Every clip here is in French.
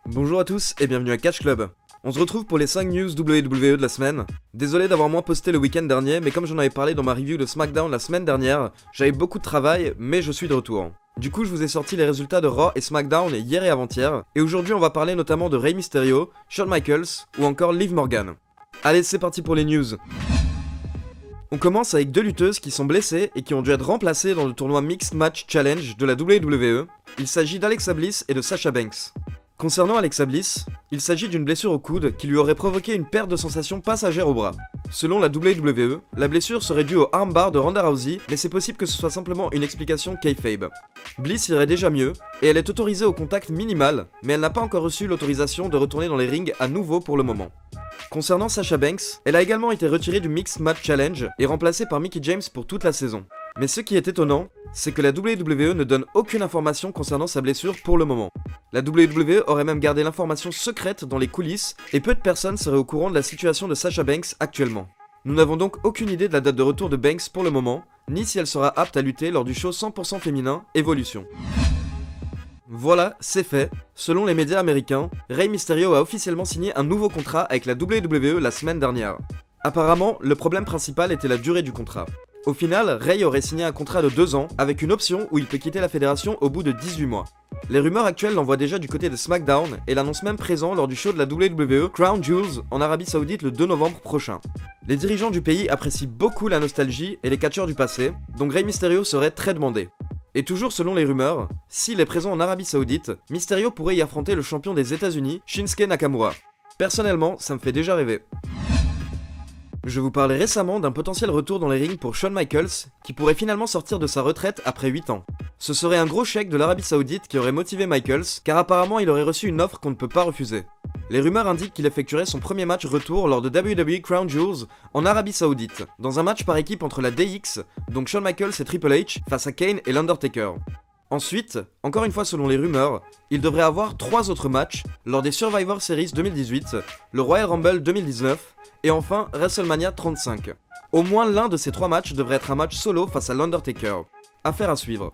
Bonjour à tous et bienvenue à Catch Club. On se retrouve pour les 5 news WWE de la semaine. Désolé d'avoir moins posté le week-end dernier, mais comme j'en avais parlé dans ma review de SmackDown la semaine dernière, j'avais beaucoup de travail, mais je suis de retour. Du coup, je vous ai sorti les résultats de Raw et SmackDown hier et avant-hier, et aujourd'hui on va parler notamment de Rey Mysterio, Shawn Michaels ou encore Liv Morgan. Allez, c'est parti pour les news. On commence avec deux lutteuses qui sont blessées et qui ont dû être remplacées dans le tournoi Mixed Match Challenge de la WWE. Il s'agit d'Alexa Bliss et de Sasha Banks. Concernant Alexa Bliss, il s'agit d'une blessure au coude qui lui aurait provoqué une perte de sensation passagère au bras. Selon la WWE, la blessure serait due au armbar de Ronda Rousey, mais c'est possible que ce soit simplement une explication kayfabe. Bliss irait déjà mieux, et elle est autorisée au contact minimal, mais elle n'a pas encore reçu l'autorisation de retourner dans les rings à nouveau pour le moment. Concernant Sasha Banks, elle a également été retirée du Mixed Match Challenge et remplacée par Mickie James pour toute la saison. Mais ce qui est étonnant, c'est que la WWE ne donne aucune information concernant sa blessure pour le moment. La WWE aurait même gardé l'information secrète dans les coulisses et peu de personnes seraient au courant de la situation de Sasha Banks actuellement. Nous n'avons donc aucune idée de la date de retour de Banks pour le moment, ni si elle sera apte à lutter lors du show 100% féminin Evolution. Voilà, c'est fait. Selon les médias américains, Rey Mysterio a officiellement signé un nouveau contrat avec la WWE la semaine dernière. Apparemment, le problème principal était la durée du contrat. Au final, Rey aurait signé un contrat de 2 ans avec une option où il peut quitter la fédération au bout de 18 mois. Les rumeurs actuelles l'envoient déjà du côté de SmackDown et l'annoncent même présent lors du show de la WWE Crown Jewels en Arabie Saoudite le 2 novembre prochain. Les dirigeants du pays apprécient beaucoup la nostalgie et les catcheurs du passé, donc Rey Mysterio serait très demandé. Et toujours selon les rumeurs, s'il est présent en Arabie Saoudite, Mysterio pourrait y affronter le champion des États-Unis, Shinsuke Nakamura. Personnellement, ça me fait déjà rêver. Je vous parlais récemment d'un potentiel retour dans les rings pour Shawn Michaels, qui pourrait finalement sortir de sa retraite après 8 ans. Ce serait un gros chèque de l'Arabie Saoudite qui aurait motivé Michaels, car apparemment il aurait reçu une offre qu'on ne peut pas refuser. Les rumeurs indiquent qu'il effectuerait son premier match retour lors de WWE Crown Jewels en Arabie Saoudite, dans un match par équipe entre la DX, donc Shawn Michaels et Triple H, face à Kane et l'Undertaker. Ensuite, encore une fois selon les rumeurs, il devrait avoir 3 autres matchs lors des Survivor Series 2018, le Royal Rumble 2019, et enfin WrestleMania 35. Au moins l'un de ces 3 matchs devrait être un match solo face à l'Undertaker. Affaire à suivre.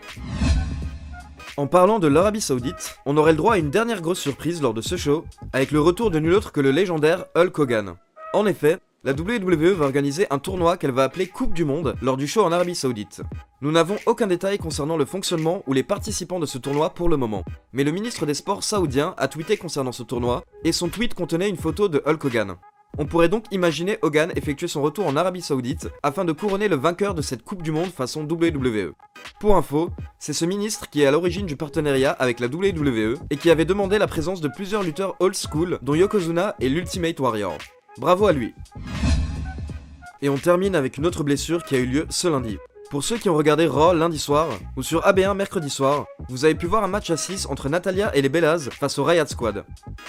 En parlant de l'Arabie Saoudite, on aurait le droit à une dernière grosse surprise lors de ce show, avec le retour de nul autre que le légendaire Hulk Hogan. En effet, la WWE va organiser un tournoi qu'elle va appeler Coupe du Monde lors du show en Arabie Saoudite. Nous n'avons aucun détail concernant le fonctionnement ou les participants de ce tournoi pour le moment, mais le ministre des Sports saoudien a tweeté concernant ce tournoi, et son tweet contenait une photo de Hulk Hogan. On pourrait donc imaginer Hogan effectuer son retour en Arabie Saoudite afin de couronner le vainqueur de cette Coupe du Monde façon WWE. Pour info, c'est ce ministre qui est à l'origine du partenariat avec la WWE et qui avait demandé la présence de plusieurs lutteurs old school dont Yokozuna et l'Ultimate Warrior. Bravo à lui. Et on termine avec une autre blessure qui a eu lieu ce lundi. Pour ceux qui ont regardé Raw lundi soir, ou sur AB1 mercredi soir, vous avez pu voir un match à 6 entre Natalya et les Bellas face au Riot Squad.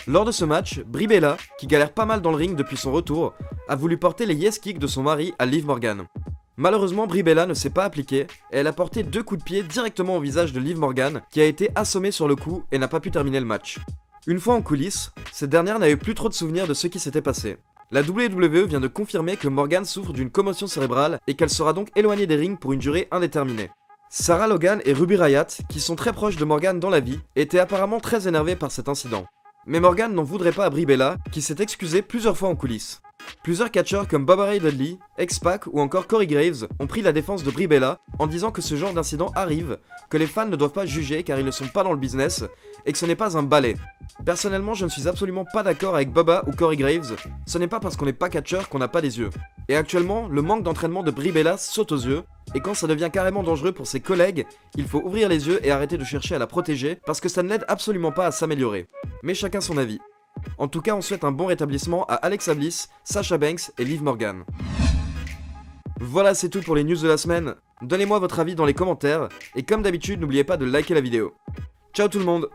Lors de ce match, Brie Bella, qui galère pas mal dans le ring depuis son retour, a voulu porter les yes kicks de son mari à Liv Morgan. Malheureusement, Brie Bella ne s'est pas appliquée, et elle a porté 2 coups de pied directement au visage de Liv Morgan, qui a été assommée sur le coup et n'a pas pu terminer le match. Une fois en coulisses, cette dernière n'avait plus trop de souvenirs de ce qui s'était passé. La WWE vient de confirmer que Morgan souffre d'une commotion cérébrale et qu'elle sera donc éloignée des rings pour une durée indéterminée. Sarah Logan et Ruby Riott, qui sont très proches de Morgan dans la vie, étaient apparemment très énervées par cet incident. Mais Morgan n'en voudrait pas à Brie Bella, qui s'est excusée plusieurs fois en coulisses. Plusieurs catcheurs comme Bubba Ray Dudley, X-Pac ou encore Corey Graves ont pris la défense de Brie Bella en disant que ce genre d'incident arrive, que les fans ne doivent pas juger car ils ne sont pas dans le business et que ce n'est pas un ballet. Personnellement, je ne suis absolument pas d'accord avec Bubba ou Corey Graves, ce n'est pas parce qu'on n'est pas catcheur qu'on n'a pas des yeux. Et actuellement, le manque d'entraînement de Brie Bella saute aux yeux, et quand ça devient carrément dangereux pour ses collègues, il faut ouvrir les yeux et arrêter de chercher à la protéger parce que ça ne l'aide absolument pas à s'améliorer. Mais chacun son avis. En tout cas, on souhaite un bon rétablissement à Alexa Bliss, Sasha Banks et Liv Morgan. Voilà, c'est tout pour les news de la semaine. Donnez-moi votre avis dans les commentaires, et comme d'habitude, n'oubliez pas de liker la vidéo. Ciao tout le monde!